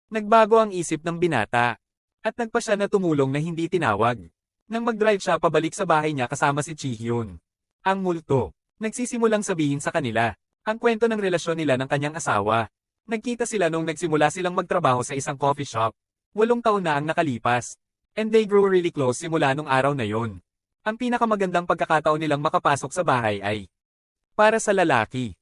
Nagbago ang isip ng binata. At nagpa siya na tumulong na hindi tinawag. Nang mag-drive siya pabalik sa bahay niya kasama si Ji-hyun. Ang multo. Nagsisimulang sabihin sa kanila. Ang kwento ng relasyon nila ng kanyang asawa. Nagkita sila nung nagsimula silang magtrabaho sa isang coffee shop. 8 taon na ang nakalipas. And they grew really close simula nung araw na yon. Ang pinakamagandang pagkakataon nilang makapasok sa bahay ay para sa lalaki.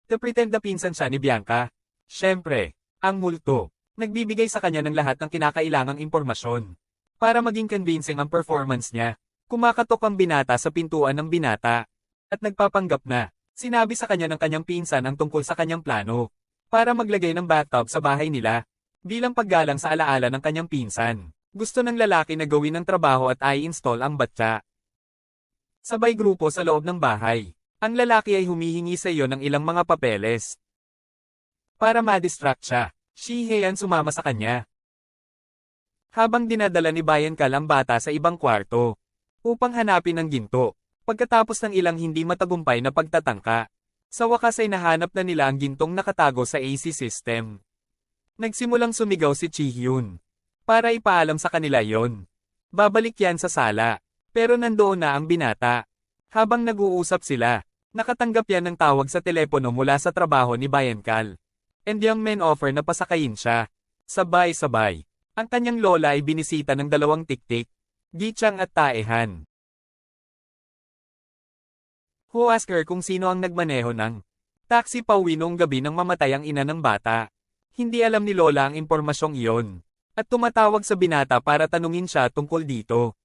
To pretend na pinsan siya ni Bianca. Siyempre, ang multo. Nagbibigay sa kanya ng lahat ng kinakailangang impormasyon. Para maging convincing ang performance niya, kumakatok ang binata sa pintuan ng binata. At nagpapanggap na, sinabi sa kanya ng kanyang pinsan ang tungkol sa kanyang plano. Para maglagay ng bathtub sa bahay nila, bilang paggalang sa alaala ng kanyang pinsan. Gusto ng lalaki na gawin ng trabaho at i-install ang batya. Sabay grupo sa loob ng bahay. Ang lalaki ay humihingi sa iyo ng ilang mga papeles. Para ma-distract siya, Ji-hyun sumama sa kanya. Habang dinadala ni Bayan-kal ang bata sa ibang kwarto, upang hanapin ang ginto, pagkatapos ng ilang hindi matagumpay na pagtatangka, sa wakas ay nahanap na nila ang gintong nakatago sa AC system. Nagsimulang sumigaw si Ji-hyun. Para ipaalam sa kanila yon. Babalik yan sa sala, pero nandoon na ang binata. Habang nag-uusap sila, nakatanggap yan ng tawag sa telepono mula sa trabaho ni Bayan-kal. And young men offer na pasakayin siya. Sabay-sabay. Ang kanyang lola ay binisita ng 2 tiktik, Gichang at Taehan. Who asked her kung sino ang nagmaneho ng taxi pauwi noong gabi nang mamatay ang ina ng bata. Hindi alam ni lola ang impormasyong iyon. At tumatawag sa binata para tanungin siya tungkol dito.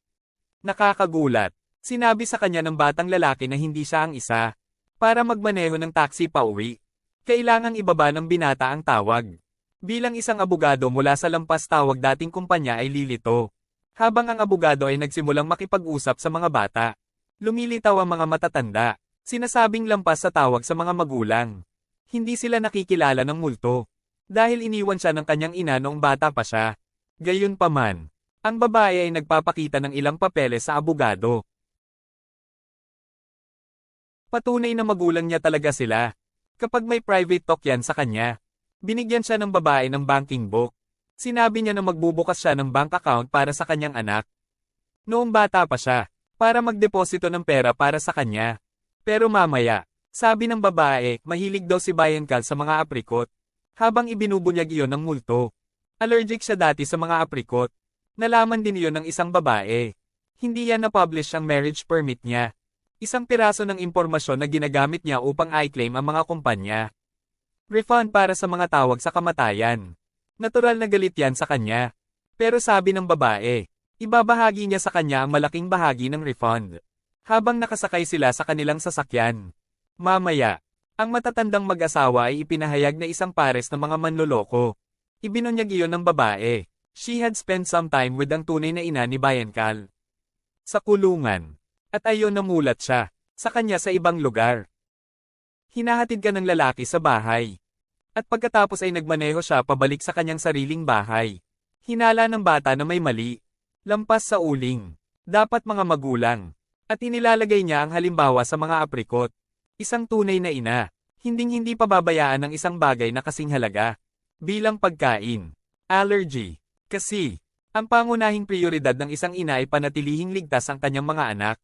Nakakagulat. Sinabi sa kanya ng batang lalaki na hindi siya ang isa. Para magmaneho ng taxi pauwi, kailangang ibaba ng binata ang tawag. Bilang isang abogado mula sa lampas tawag dating kumpanya ay lilito. Habang ang abogado ay nagsimulang makipag-usap sa mga bata, lumilitaw ang mga matatanda, sinasabing lampas sa tawag sa mga magulang. Hindi sila nakikilala ng multo. Dahil iniwan siya ng kanyang ina noong bata pa siya. Gayunpaman, ang babae ay nagpapakita ng ilang papeles sa abogado. Patunay na magulang niya talaga sila. Kapag may private talk yan sa kanya, binigyan siya ng babae ng banking book. Sinabi niya na magbubukas siya ng bank account para sa kanyang anak. Noong bata pa siya, para magdeposito ng pera para sa kanya. Pero mamaya, sabi ng babae, mahilig daw si Bayan-kal sa mga aprikot. Habang ibinubunyag iyon ng multo. Allergic siya dati sa mga aprikot. Nalaman din iyon ng isang babae. Hindi yan na-publish ang marriage permit niya. Isang piraso ng impormasyon na ginagamit niya upang i-claim ang mga kumpanya. Refund para sa mga tawag sa kamatayan. Natural na galit yan sa kanya. Pero sabi ng babae, ibabahagi niya sa kanya ang malaking bahagi ng refund. Habang nakasakay sila sa kanilang sasakyan. Mamaya, ang matatandang mag-asawa ay ipinahayag na isang pares ng mga manloloko. Ibinunyag iyon ng babae. She had spent some time with ang tunay na ina ni Bayan-kal. Sa kulungan. At ayon namulat siya, sa kanya sa ibang lugar. Hinahatid ka ng lalaki sa bahay. At pagkatapos ay nagmaneho siya pabalik sa kanyang sariling bahay. Hinala ng bata na may mali. Lampas sa uling. Dapat mga magulang. At inilalagay niya ang halimbawa sa mga aprikot. Isang tunay na ina. Hinding-hindi pababayaan ng isang bagay na kasing halaga. Bilang pagkain. Allergy. Kasi, ang pangunahing prioridad ng isang ina ay panatilihing ligtas ang kanyang mga anak.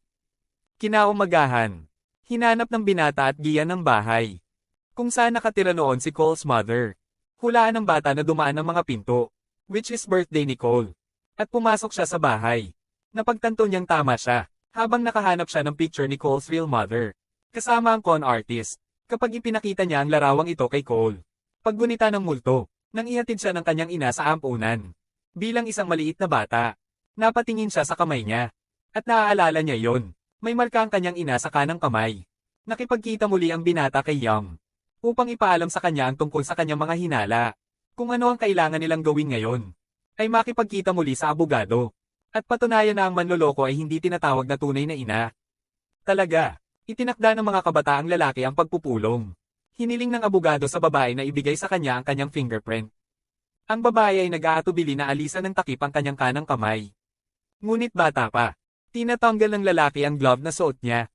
Kinaumagahan. Hinanap ng binata at giya ng bahay. Kung saan nakatira noon si Cole's mother. Hulaan ng bata na dumaan ng mga pinto. Which is birthday ni Cole. At pumasok siya sa bahay. Napagtanto niyang tama siya. Habang nakahanap siya ng picture ni Cole's real mother. Kasama ang con artist. Kapag ipinakita niya ang larawang ito kay Cole. Paggunita ng multo. Nang ihatid siya ng kanyang ina sa ampunan. Bilang isang maliit na bata. Napatingin siya sa kamay niya. At naaalala niya yon. May marka ang kanyang ina sa kanang kamay. Nakipagkita muli ang binata kay Young. Upang ipaalam sa kanya ang tungkol sa kanyang mga hinala. Kung ano ang kailangan nilang gawin ngayon. Ay makipagkita muli sa abogado. At patunayan na ang manloloko ay hindi tinatawag na tunay na ina. Talaga, itinakda ng mga kabataang lalaki ang pagpupulong. Hiniling ng abogado sa babae na ibigay sa kanya ang kanyang fingerprint. Ang babae ay nag-aatubili na alisan ng takip ang kanyang kanang kamay. Ngunit bata pa. Tinatanggal ng lalaki ang glove na suot niya.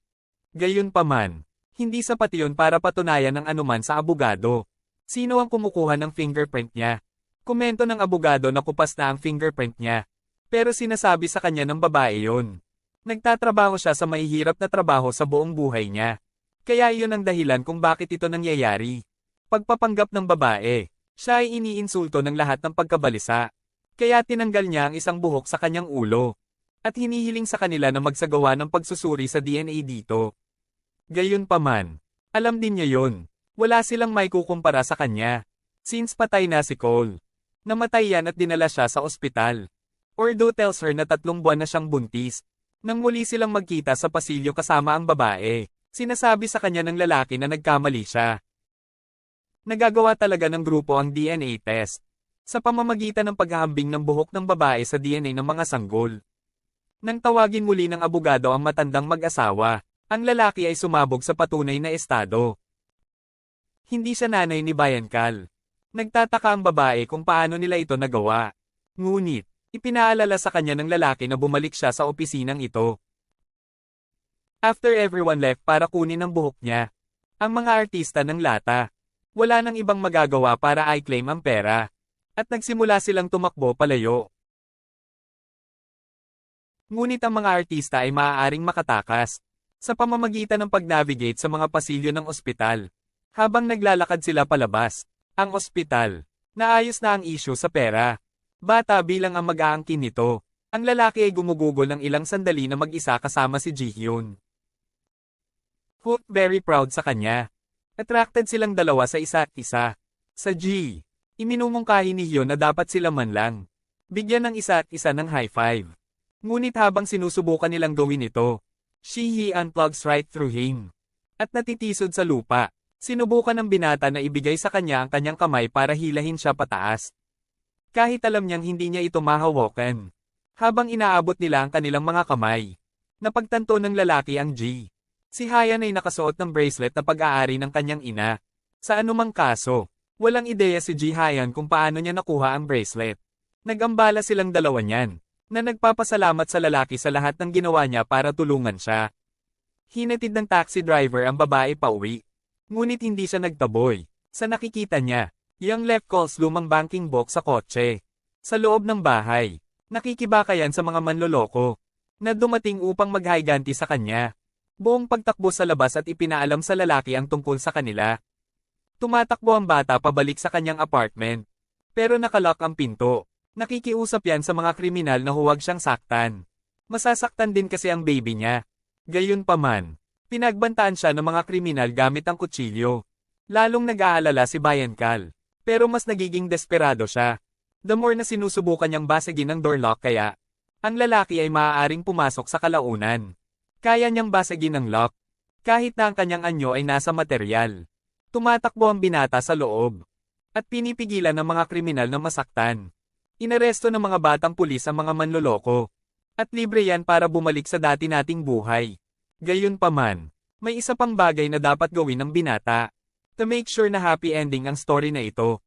Gayunpaman, hindi sapat iyon para patunayan ng anuman sa abogado. Sino ang kumukuha ng fingerprint niya? Komento ng abogado na kupas na ang fingerprint niya. Pero sinasabi sa kanya ng babae yon. Nagtatrabaho siya sa mahihirap na trabaho sa buong buhay niya. Kaya iyon ang dahilan kung bakit ito nangyayari. Pagpapanggap ng babae, siya ay iniinsulto ng lahat ng pagkabalisa. Kaya tinanggal niya ang isang buhok sa kanyang ulo. At hinihiling sa kanila na magsagawa ng pagsusuri sa DNA dito. Gayunpaman, alam din niya yon. Wala silang may kukumpara sa kanya. Since patay na si Cole. Namatay yan at dinala siya sa ospital. Ordo tells her na 3 buwan na siyang buntis. Nang muli silang magkita sa pasilyo kasama ang babae, sinasabi sa kanya ng lalaki na nagkamali siya. Nagagawa talaga ng grupo ang DNA test. Sa pamamagitan ng paghahambing ng buhok ng babae sa DNA ng mga sanggol. Nang tawagin muli ng abogado ang matandang mag-asawa, ang lalaki ay sumabog sa patunay na estado. Hindi siya nanay ni Bayan Cal. Nagtataka ang babae kung paano nila ito nagawa. Ngunit, ipinaalala sa kanya ng lalaki na bumalik siya sa opisinang ito. After everyone left para kunin ang buhok niya, ang mga artista ng lata, wala nang ibang magagawa para i-claim ang pera. At nagsimula silang tumakbo palayo. Ngunit ang mga artista ay maaaring makatakas sa pamamagitan ng pag-navigate sa mga pasilyo ng ospital. Habang naglalakad sila palabas, ang ospital, naayos na ang issue sa pera. Bata bilang ang mag-aangkin nito, ang lalaki ay gumugugol ng ilang sandali na mag-isa kasama si Ji-hyun. Hook very proud sa kanya. Attracted silang dalawa sa isa't isa. Sa G, iminumungkahi ni Hyun na dapat sila man lang bigyan ng isa't isa ng high five. Ngunit habang sinusubukan nilang gawin ito, Shi-hee unplugs right through him. At natitisod sa lupa. Sinubukan ng binata na ibigay sa kanya ang kanyang kamay para hilahin siya pataas. Kahit alam niyang hindi niya ito mahawakan. Habang inaabot nila ang kanilang mga kamay, napagtanto ng lalaki ang G. Si Hayan ay nakasuot ng bracelet na pag-aari ng kanyang ina. Sa anumang kaso, walang ideya si Ji Hayan kung paano niya nakuha ang bracelet. Nag-ambala silang dalawa niyan, na nagpapasalamat sa lalaki sa lahat ng ginawa niya para tulungan siya. Hinatid ng taxi driver ang babae pauwi. Ngunit hindi siya nagtaboy. Sa nakikita niya, Young left Cole's lumang banking book sa kotse. Sa loob ng bahay, nakikibakayan sa mga manloloko na dumating upang maghayganti sa kanya. Buong pagtakbo sa labas at ipinaalam sa lalaki ang tungkol sa kanila. Tumatakbo ang bata pabalik sa kanyang apartment. Pero nakalock ang pinto. Nakikiusap yan sa mga kriminal na huwag siyang saktan. Masasaktan din kasi ang baby niya. Gayunpaman, pinagbantaan siya ng mga kriminal gamit ang kutsilyo. Lalong nag-aalala si Bayan Cal. Pero mas nagiging desperado siya. The more na sinusubukan niyang basagin ang door lock kaya, ang lalaki ay maaaring pumasok sa kalaunan. Kaya niyang basagin ang lock. Kahit na ang kanyang anyo ay nasa materyal. Tumatakbo ang binata sa loob. At pinipigilan ng mga kriminal na masaktan. Inaresto ng mga batang pulis ang mga manloloko. At libre yan para bumalik sa dati nating buhay. Gayunpaman, may isa pang bagay na dapat gawin ng binata. To make sure na happy ending ang story na ito.